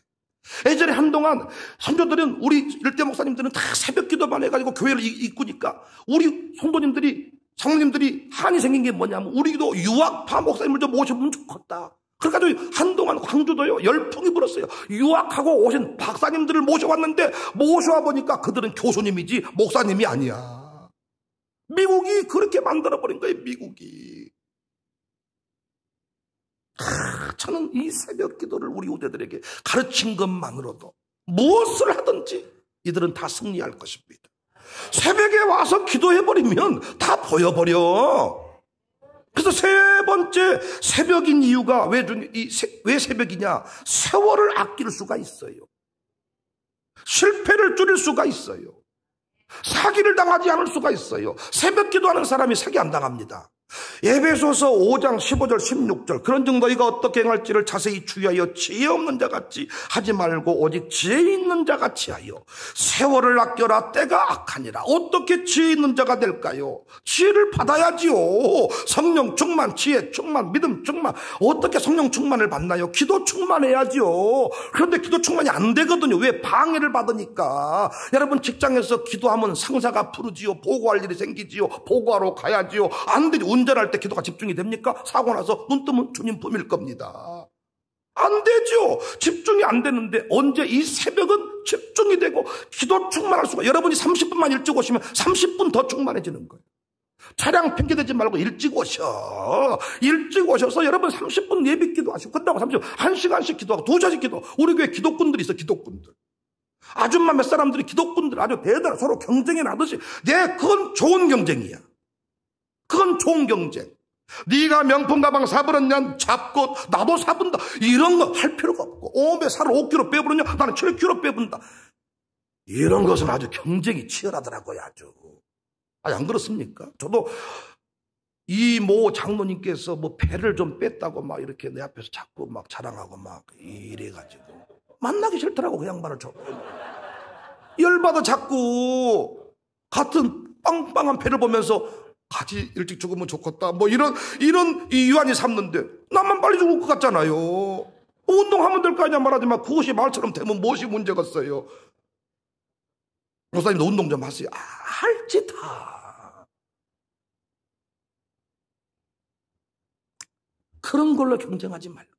예전에 한동안 선조들은, 우리 일대 목사님들은 다 새벽 기도만 해가지고 교회를 이꾸니까 우리 성도님들이, 장로님들이 한이 생긴 게 뭐냐면 우리도 유학파 목사님을 좀 모셔보면 좋겠다. 그래가지고 한동안 광주도요 열풍이 불었어요. 유학하고 오신 박사님들을 모셔왔는데 모셔와 보니까 그들은 교수님이지 목사님이 아니야. 미국이 그렇게 만들어버린 거예요. 미국이. 저는 이 새벽 기도를 우리 후대들에게 가르친 것만으로도 무엇을 하든지 이들은 다 승리할 것입니다. 새벽에 와서 기도해버리면 다 보여버려. 그래서 세 번째 새벽인 이유가 왜 새벽이냐? 세월을 아낄 수가 있어요. 실패를 줄일 수가 있어요. 사기를 당하지 않을 수가 있어요. 새벽 기도하는 사람이 사기 안 당합니다. 에베소서 5장 15절 16절 그런 중 너희가 어떻게 행할지를 자세히 주의하여 지혜 없는 자같이 하지 말고 오직 지혜 있는 자같이 하여 세월을 아껴라. 때가 악하니라. 어떻게 지혜 있는 자가 될까요? 지혜를 받아야지요. 성령 충만, 지혜 충만, 믿음 충만. 어떻게 성령 충만을 받나요? 기도 충만해야지요. 그런데 기도 충만이 안 되거든요. 왜? 방해를 받으니까. 여러분 직장에서 기도하면 상사가 부르지요. 보고할 일이 생기지요. 보고하러 가야지요. 안 되죠. 운전할 때 기도가 집중이 됩니까? 사고 나서 눈 뜨면 주님 품일 겁니다. 안 되죠. 집중이 안 되는데 언제 이 새벽은 집중이 되고 기도 충만할 수가. 여러분이 30분만 일찍 오시면 30분 더 충만해지는 거예요. 차량 핑계대지 말고 일찍 오셔. 일찍 오셔서 여러분 30분 예비 기도하시고 끝나고 30분 1시간씩 기도하고 2시간씩 기도. 우리 교회 기도꾼들이 있어. 기도꾼들. 아줌마 몇 사람들이 기도꾼들 아주 대단해. 서로 경쟁이 나듯이. 그건 좋은 경쟁이야. 그건 좋은 경쟁. 네가 명품 가방 사버렸냐? 잡고 나도 사본다. 이런 거 할 필요가 없고, 오메 살을 5kg 빼버렸냐? 나는 7kg 빼본다. 이런 것은 아주 경쟁이 치열하더라고요. 아주. 안 그렇습니까? 저도 이 모 장로님께서 뭐 배를 좀 뺐다고 막 이렇게 내 앞에서 자꾸 막 자랑하고 막 이래가지고 만나기 싫더라고. 그 양반을. 열받아. 자꾸 같은 빵빵한 배를 보면서 같이 일찍 죽으면 좋겠다. 뭐 이런 이 유한이 삼는데 나만 빨리 죽을 것 같잖아요. 운동하면 될 거 아니냐 말하지만 그것이 말처럼 되면 무엇이 문제겠어요? 목사님도 운동 좀 하세요. 할지 다. 그런 걸로 경쟁하지 말고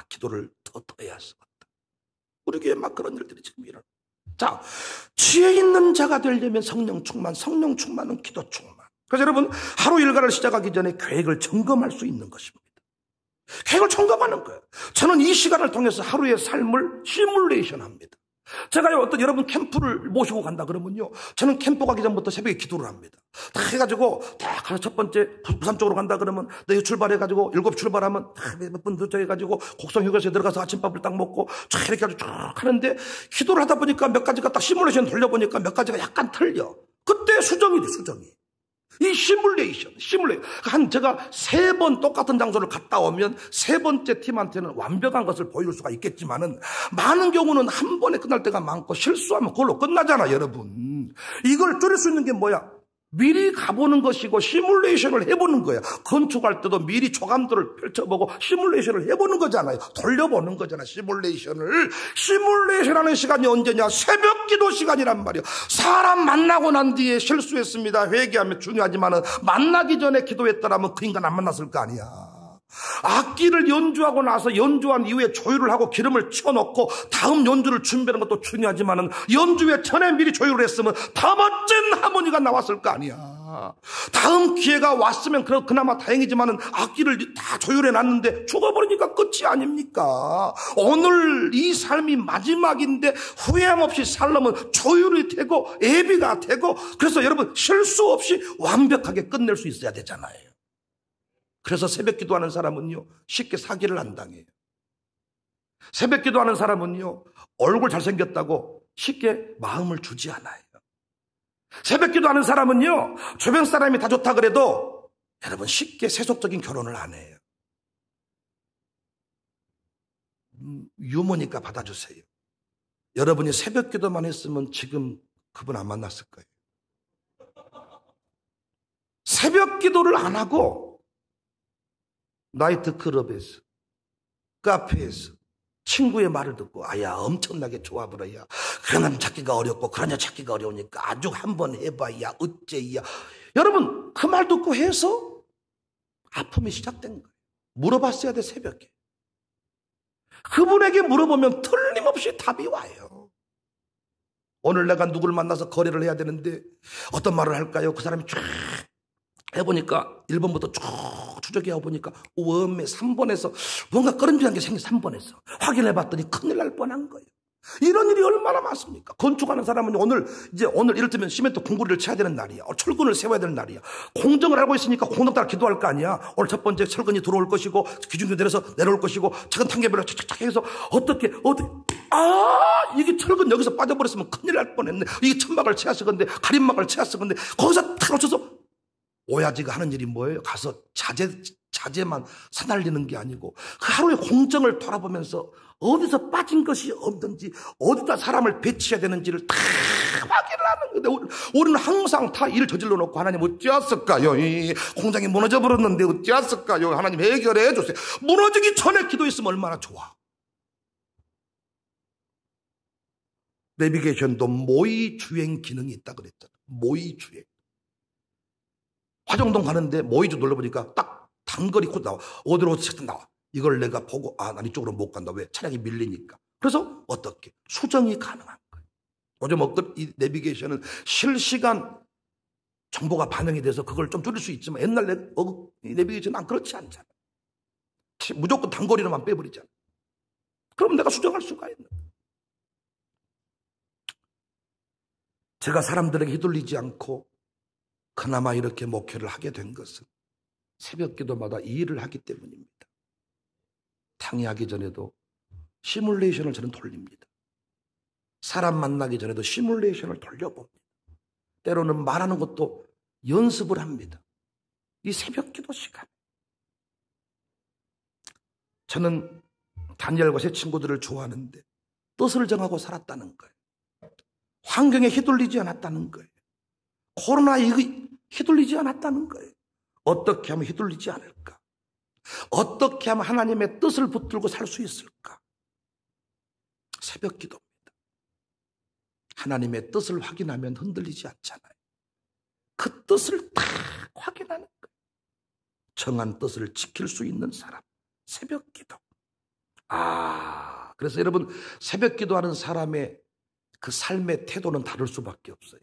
기도를 더 해야 할 것 같다. 우리 교회에 막 그런 일들이 지금 일어나. 자, 지혜 있는 자가 되려면 성령 충만은 기도 충만. 그래서 여러분 하루 일과를 시작하기 전에 계획을 점검할 수 있는 것입니다. 계획을 점검하는 거예요. 저는 이 시간을 통해서 하루의 삶을 시뮬레이션 합니다. 제가 어떤 여러분 캠프를 모시고 간다 그러면요, 저는 캠프 가기 전부터 새벽에 기도를 합니다. 다 해가지고 딱 가서 첫 번째 부산 쪽으로 간다 그러면 내일 출발해가지고 7시 출발하면 몇 분 도착해가지고 곡성휴게소에 들어가서 아침밥을 딱 먹고 쫙 이렇게 쭉 하는데, 기도를 하다 보니까 몇 가지가 딱 시뮬레이션 돌려보니까 몇 가지가 약간 틀려. 그때 수정이 돼, 수정이. 이 시뮬레이션. 제가 3번 똑같은 장소를 갔다 오면 3번째 팀한테는 완벽한 것을 보여줄 수가 있겠지만은, 많은 경우는 한 번에 끝날 때가 많고 실수하면 그걸로 끝나잖아, 여러분. 이걸 줄일 수 있는 게 뭐야? 미리 가보는 것이고 시뮬레이션을 해보는 거야. 건축할 때도 미리 조감도를 펼쳐보고 시뮬레이션을 해보는 거잖아요. 돌려보는 거잖아, 시뮬레이션을. 시뮬레이션하는 시간이 언제냐? 새벽 기도 시간이란 말이야. 사람 만나고 난 뒤에 실수했습니다, 회개하면 중요하지만은 만나기 전에 기도했더라면 그 인간 안 만났을 거 아니야. 악기를 연주하고 나서 연주한 이후에 조율을 하고 기름을 쳐놓고 다음 연주를 준비하는 것도 중요하지만은 연주회 전에 미리 조율을 했으면 더 멋진 하모니가 나왔을 거 아니야. 다음 기회가 왔으면 그나마 다행이지만은 악기를 다 조율해 놨는데 죽어버리니까 끝이 아닙니까? 오늘 이 삶이 마지막인데 후회함 없이 살려면 조율이 되고 예비가 되고, 그래서 여러분 실수 없이 완벽하게 끝낼 수 있어야 되잖아요. 그래서 새벽 기도하는 사람은요, 쉽게 사기를 안 당해요. 새벽 기도하는 사람은요, 얼굴 잘생겼다고 쉽게 마음을 주지 않아요. 새벽 기도하는 사람은요, 주변 사람이 다 좋다 그래도 여러분 쉽게 세속적인 결혼을 안 해요. 유머니까 받아주세요. 여러분이 새벽 기도만 했으면 지금 그분 안 만났을 거예요. 새벽 기도를 안 하고 나이트클럽에서, 카페에서 친구의 말을 듣고 엄청나게 좋아버려야 그런 남자 찾기가 어렵고 그런 여자 찾기가 어려우니까 아주 한번 해봐야 어째야. 여러분 그 말 듣고 해서 아픔이 시작된 거예요. 물어봤어야 돼, 새벽에. 그분에게 물어보면 틀림없이 답이 와요. 오늘 내가 누구를 만나서 거래를 해야 되는데 어떤 말을 할까요? 그 사람이 쫙 해보니까 1번부터 쭉 추적해 보니까 웜에 3번에서 뭔가 꺼름직한 게 생겨. 3번에서 확인해봤더니 큰일 날 뻔한 거예요. 이런 일이 얼마나 많습니까? 건축하는 사람은 오늘 이를테면 시멘트 공구리를 쳐야 되는 날이야. 철근을 세워야 되는 날이야. 공정을 알고 있으니까 공정 따라 기도할 거 아니야. 오늘 첫 번째 철근이 들어올 것이고 기준도 내려서 내려올 것이고 작은 단계별로 착착착 해서 어떻게 이게 철근 여기서 빠져버렸으면 큰일 날 뻔했네. 이게 천막을 쳐야 쓰건데 가림막을 쳐야 쓰건데 거기서 다 놓쳐서. 오야지가 하는 일이 뭐예요? 가서 자재만 사날리는 게 아니고 그 하루의 공정을 돌아보면서 어디서 빠진 것이 없는지, 어디다 사람을 배치해야 되는지를 다 확인을 하는 건데, 우리는 항상 다 일을 저질러 놓고 하나님 어찌했을까요? 이 공장이 무너져 버렸는데 어찌했을까요? 하나님 해결해 주세요. 무너지기 전에 기도했으면 얼마나 좋아. 내비게이션도 모의 주행 기능이 있다 그랬잖아. 모의 주행. 화정동 가는데 모의주 눌러보니까 딱 단거리 코드 나와. 어디로 나와. 이걸 내가 보고 난 이쪽으로 못 간다. 왜? 차량이 밀리니까. 그래서 어떻게? 수정이 가능한 거예요. 요즘 어떤 이 내비게이션은 실시간 정보가 반영이 돼서 그걸 좀 줄일 수 있지만 옛날 내비게이션은 그렇지 않잖아. 무조건 단거리로만 빼버리잖아. 그럼 내가 수정할 수가 있는 거예요. 제가 사람들에게 휘둘리지 않고 그나마 이렇게 목회를 하게 된 것은 새벽 기도마다 이 일을 하기 때문입니다. 탕의하기 전에도 시뮬레이션을 저는 돌립니다. 사람 만나기 전에도 시뮬레이션을 돌려봅니다. 때로는 말하는 것도 연습을 합니다. 이 새벽 기도 시간. 저는 다니엘과 세 친구들을 좋아하는데 뜻을 정하고 살았다는 거예요. 환경에 휘둘리지 않았다는 거예요. 코로나 이거 휘둘리지 않았다는 거예요. 어떻게 하면 휘둘리지 않을까? 어떻게 하면 하나님의 뜻을 붙들고 살 수 있을까? 새벽 기도입니다. 하나님의 뜻을 확인하면 흔들리지 않잖아요. 그 뜻을 딱 확인하는 거예요. 정한 뜻을 지킬 수 있는 사람, 새벽 기도. 그래서 여러분, 새벽 기도하는 사람의 그 삶의 태도는 다를 수밖에 없어요.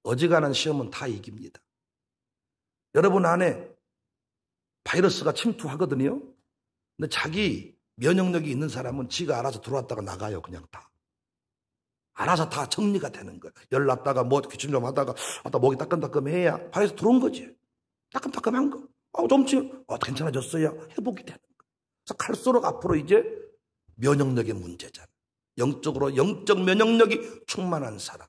어지간한 시험은 다 이깁니다. 여러분 안에 바이러스가 침투하거든요. 근데 자기 면역력이 있는 사람은 지가 알아서 들어왔다가 나가요. 그냥 다. 알아서 다 정리가 되는 거예요. 열 났다가 뭐 기침 좀 하다가 목이 따끔따끔해야 바이러스 들어온 거지. 따끔따끔한 거. 좀 괜찮아졌어요. 회복이 되는 거예요. 그래서 갈수록 앞으로 이제 면역력의 문제잖아요. 영적 면역력이 충만한 사람.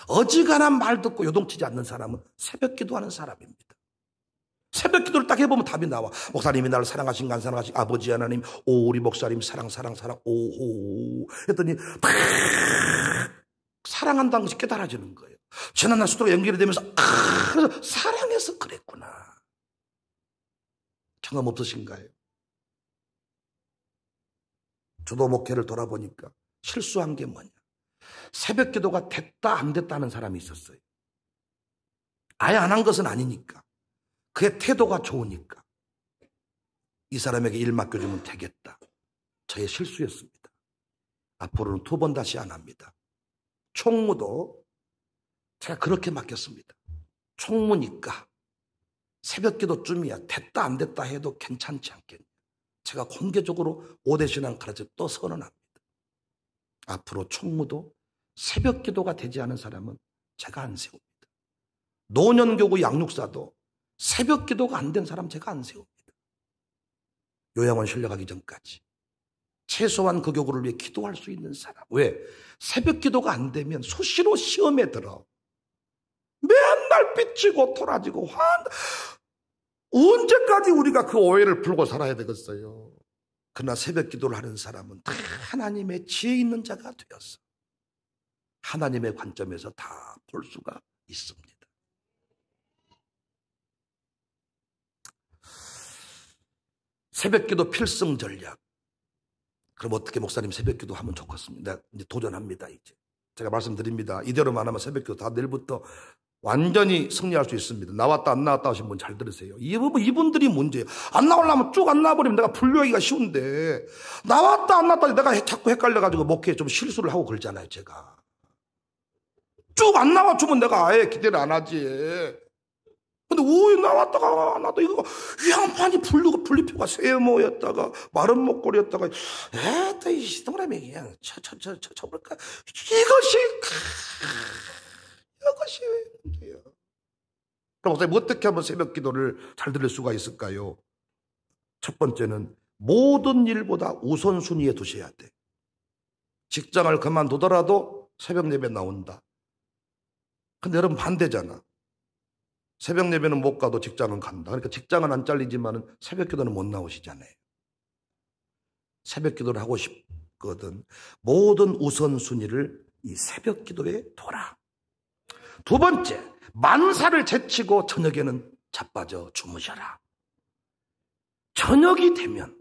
어지간한 말 듣고 요동치지 않는 사람은 새벽 기도하는 사람입니다. 새벽 기도를 딱 해보면 답이 나와. 목사님이 나를 사랑하신가 안 사랑하신가? 아버지 하나님, 우리 목사님 사랑. 했더니 막 사랑한다는 것이 깨달아지는 거예요. 지난날 수도가 연결이 되면서 그래서 사랑해서 그랬구나. 경험 없으신가요? 저도 목회를 돌아보니까 실수한 게 뭐냐? 새벽 기도가 됐다 안 됐다 하는 사람이 있었어요. 아예 안 한 것은 아니니까. 그의 태도가 좋으니까. 이 사람에게 일 맡겨주면 되겠다. 저의 실수였습니다. 앞으로는 2번 다시 안 합니다. 총무도 제가 그렇게 맡겼습니다. 총무니까 새벽 기도쯤이야 됐다 안 됐다 해도 괜찮지 않겠냐. 제가 공개적으로 5대 신앙 가르쳐 또 선언합니다. 앞으로 총무도 새벽 기도가 되지 않은 사람은 제가 안 세웁니다. 노년교구 양육사도 새벽 기도가 안 된 사람 제가 안 세웁니다. 요양원 실려가기 전까지 최소한 그 교구를 위해 기도할 수 있는 사람. 왜? 새벽 기도가 안 되면 수시로 시험에 들어. 맨날 삐치고 토라지고 언제까지 우리가 그 오해를 풀고 살아야 되겠어요. 그러나 새벽 기도를 하는 사람은 다 하나님의 지혜 있는 자가 되었어. 하나님의 관점에서 다 볼 수가 있습니다. 새벽 기도 필승 전략. 그럼 어떻게 목사님 새벽 기도 하면 좋겠습니다. 이제 도전합니다. 이제 제가 말씀드립니다. 이대로만 하면 새벽 기도 다 내일부터 완전히 승리할 수 있습니다. 나왔다 안 나왔다 하신 분 잘 들으세요. 이분들이 문제예요. 안 나오려면 쭉 안 나와버리면 내가 분류하기가 쉬운데 나왔다 안 나왔다 내가 자꾸 헷갈려가지고 목회에 좀 실수를 하고 그러잖아요. 제가 쭉 안 나와주면 내가 아예 기대를 안 하지. 근데 왜 나왔다가 안 나왔다 이거 양반이 분리표가 세모였다가 마른 목걸이였다가 에따 이 동그라미 그냥 쳐볼까 이것이 문제야. 그럼 목사님 어떻게 하면 새벽 기도를 잘 들을 수가 있을까요? 첫 번째는 모든 일보다 우선순위에 두셔야 돼. 직장을 그만두더라도 새벽 예배 나온다. 근데 여러분 반대잖아. 새벽 예배는 못 가도 직장은 간다. 그러니까 직장은 안 잘리지만 새벽 기도는 못 나오시잖아요. 새벽 기도를 하고 싶거든. 모든 우선순위를 이 새벽 기도에 둬라. 2번째, 만사를 제치고 저녁에는 자빠져 주무셔라. 저녁이 되면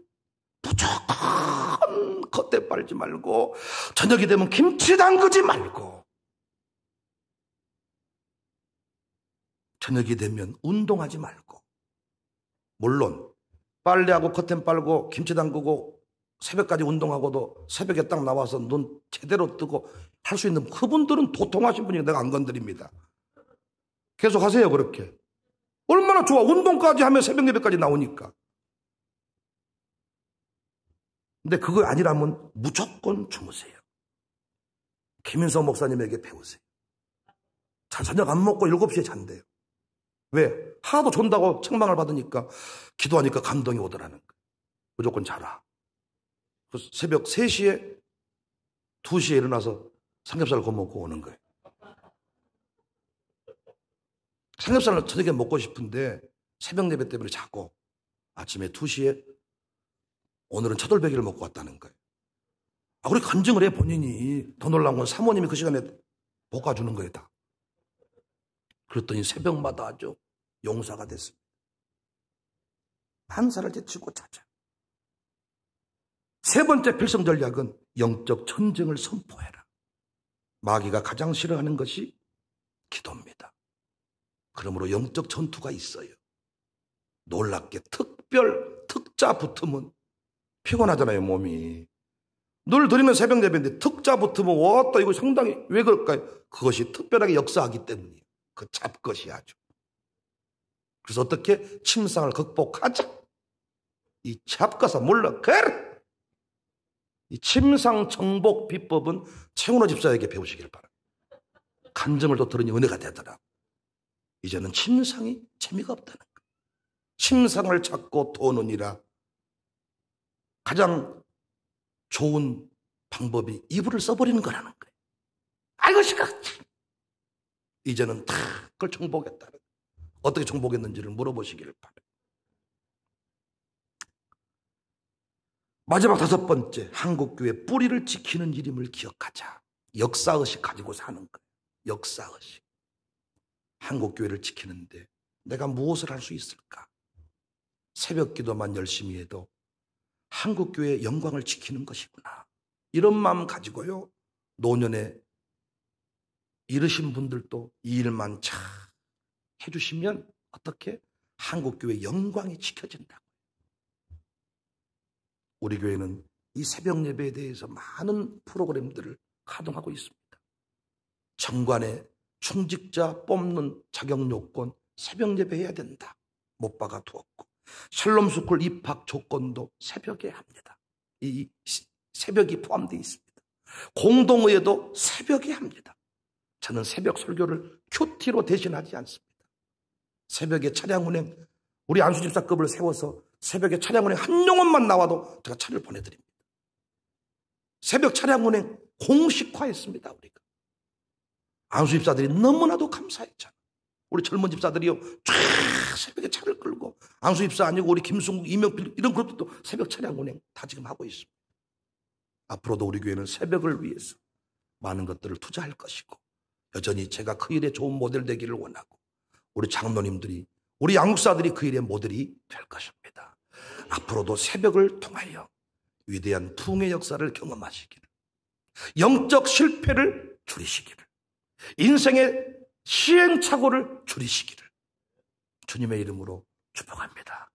무조건 겉대 빨지 말고 저녁이 되면 김치 담그지 말고 저녁이 되면 운동하지 말고 물론 빨래하고 커튼 빨고 김치 담그고 새벽까지 운동하고도 새벽에 딱 나와서 눈 제대로 뜨고 할 수 있는 그분들은 도통하신 분이니까 내가 안 건드립니다. 계속 하세요. 그렇게 얼마나 좋아. 운동까지 하면 새벽 예배까지 나오니까. 근데 그거 아니라면 무조건 주무세요. 김인성 목사님에게 배우세요. 저녁 안 먹고 7시에 잔대요. 왜? 하나도 존다고 책망을 받으니까 기도하니까 감동이 오더라는 거예요. 무조건 자라. 그래서 새벽 3시에 2시에 일어나서 삼겹살을 구워 먹고 오는 거예요. 삼겹살을 저녁에 먹고 싶은데 새벽 예배 때문에 자고 아침에 2시에 오늘은 차돌박이를 먹고 왔다는 거예요. 우리 간증을 해 본인이. 더 놀라운 건 사모님이 그 시간에 볶아주는 거예요. 다. 그랬더니 새벽마다 아주 용사가 됐습니다. 반사를 제치고 자자. 세 번째 필성 전략은 영적 전쟁을 선포해라. 마귀가 가장 싫어하는 것이 기도입니다. 그러므로 영적 전투가 있어요. 놀랍게 특자 붙으면 피곤하잖아요, 몸이. 늘 드리는 새벽 예배인데 특자 붙으면 왔다 이거 상당히 왜 그럴까요? 그것이 특별하게 역사하기 때문이에요. 그 잡것이 아주. 그래서 어떻게 침상을 극복하자. 이 잡것아 물러가라. 이 침상 정복 비법은 최은호 집사에게 배우시길 바랍니다. 간증을 또 들으니 은혜가 되더라. 이제는 침상이 재미가 없다는 거예요. 침상을 찾고 도느니라. 가장 좋은 방법이 이불을 써버리는 거라는 거예요. 아이고 시끄러. 이제는 다 그걸 정복했다는 거예요. 어떻게 정복했는지를 물어보시기를 바랍니다. 마지막 다섯 번째, 한국교회 뿌리를 지키는 일임을 기억하자. 역사의식 가지고 사는 거예요. 역사의식. 한국교회를 지키는데 내가 무엇을 할 수 있을까? 새벽 기도만 열심히 해도 한국교회의 영광을 지키는 것이구나. 이런 마음 가지고요. 노년에 이르신 분들도 이 일만 잘 해주시면 어떻게 한국교회의 영광이 지켜진다고. 우리 교회는 이 새벽 예배에 대해서 많은 프로그램들을 가동하고 있습니다. 정관의 충직자 뽑는 자격 요건 새벽 예배 해야 된다. 못 박아 두었고 샬롬스쿨 입학 조건도 새벽에 합니다. 이 새벽이 포함되어 있습니다. 공동의회도 새벽에 합니다. 저는 새벽 설교를 큐티로 대신하지 않습니다. 새벽에 차량 운행, 우리 안수집사급을 세워서 새벽에 차량 운행 한 영혼만 나와도 제가 차를 보내드립니다. 새벽 차량 운행 공식화했습니다. 우리가. 안수집사들이 너무나도 감사했잖아요. 우리 젊은 집사들이요 쫙 새벽에 차를 끌고 안수집사 아니고 우리 김승국, 이명필 이런 것들도 새벽 차량 운행 다 지금 하고 있습니다. 앞으로도 우리 교회는 새벽을 위해서 많은 것들을 투자할 것이고 여전히 제가 그 일에 좋은 모델 되기를 원하고 우리 장로님들이 우리 양육사들이 그 일의 모델이 될 것입니다. 앞으로도 새벽을 통하여 위대한 부흥의 역사를 경험하시기를, 영적 실패를 줄이시기를, 인생의 시행착오를 줄이시기를 주님의 이름으로 축복합니다.